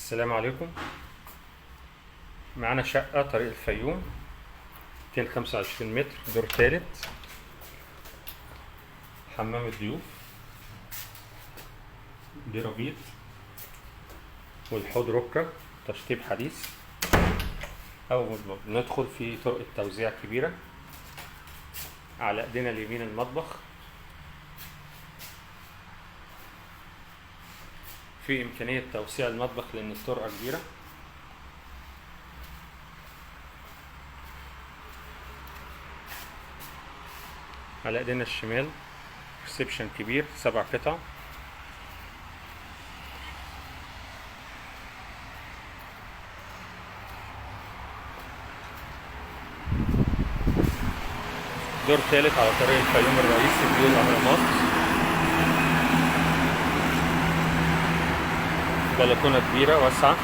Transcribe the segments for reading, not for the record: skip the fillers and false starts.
السلام عليكم. معانا شقة طريق الفيوم 225 متر، دور ثالث، حمام الضيوف، دي ربيط والحوض ركة، تشطيب حديث. أول ما بندخل في طرقة توزيع كبيرة، على ايدينا اليمين المطبخ، في إمكانية توسيع المطبخ لأن الطرقة كبيرة. على ايدينا الشمال ريسبشن كبير 7 قطع. دور ثالث على طريق الفيوم الرئيسي، فيو الأهرامات. بلكونة كبيرة واسعة.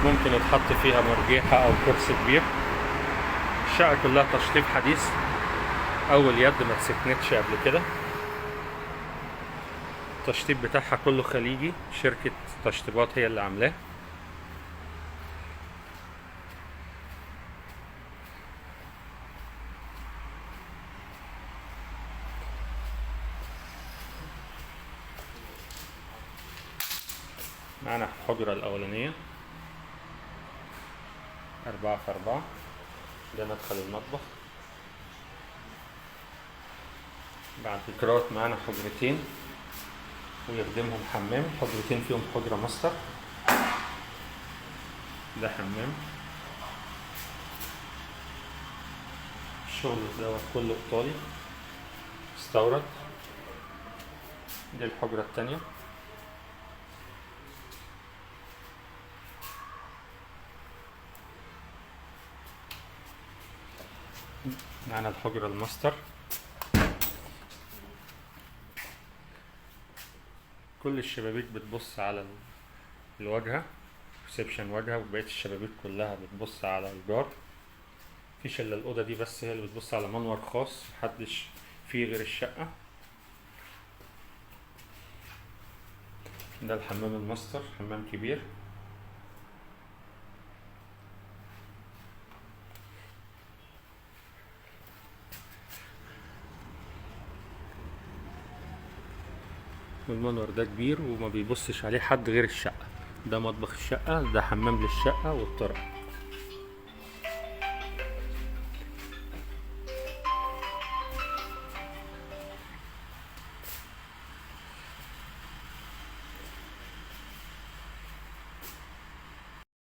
ممكن يتحط فيها مرجيحة أو كرسي كبير. الشقة كلها تشطيب حديث، أول يد ما اتسكنتش قبل كده. التشطيب بتاعها كله خليجي، شركة تشطيبات هي اللي عاملاه. معانا الحجرة الأولانية 4x4، ده مدخل المطبخ. بعد الكراوات معانا حجرتين ويخدمهم حمام، حجرتين فيهم حجرة ماستر. ده حمام. الشغل دوت كله إيطالي استورد. دي الحجرة التانية. معانا الحجرة الماستر. كل الشبابيك بتبص على الواجهة، ريسبشن واجهة، وبقية الشبابيك كلها بتبص على الجار. مفيش الا الأوضة دي بس هي اللي بتبص على منور خاص محدش فيه غير الشقة. ده الحمام الماستر، حمام كبير. والمنور ده كبير وما بيبصش عليه حد غير الشقة. ده مطبخ الشقة، ده حمام للشقة والطرق.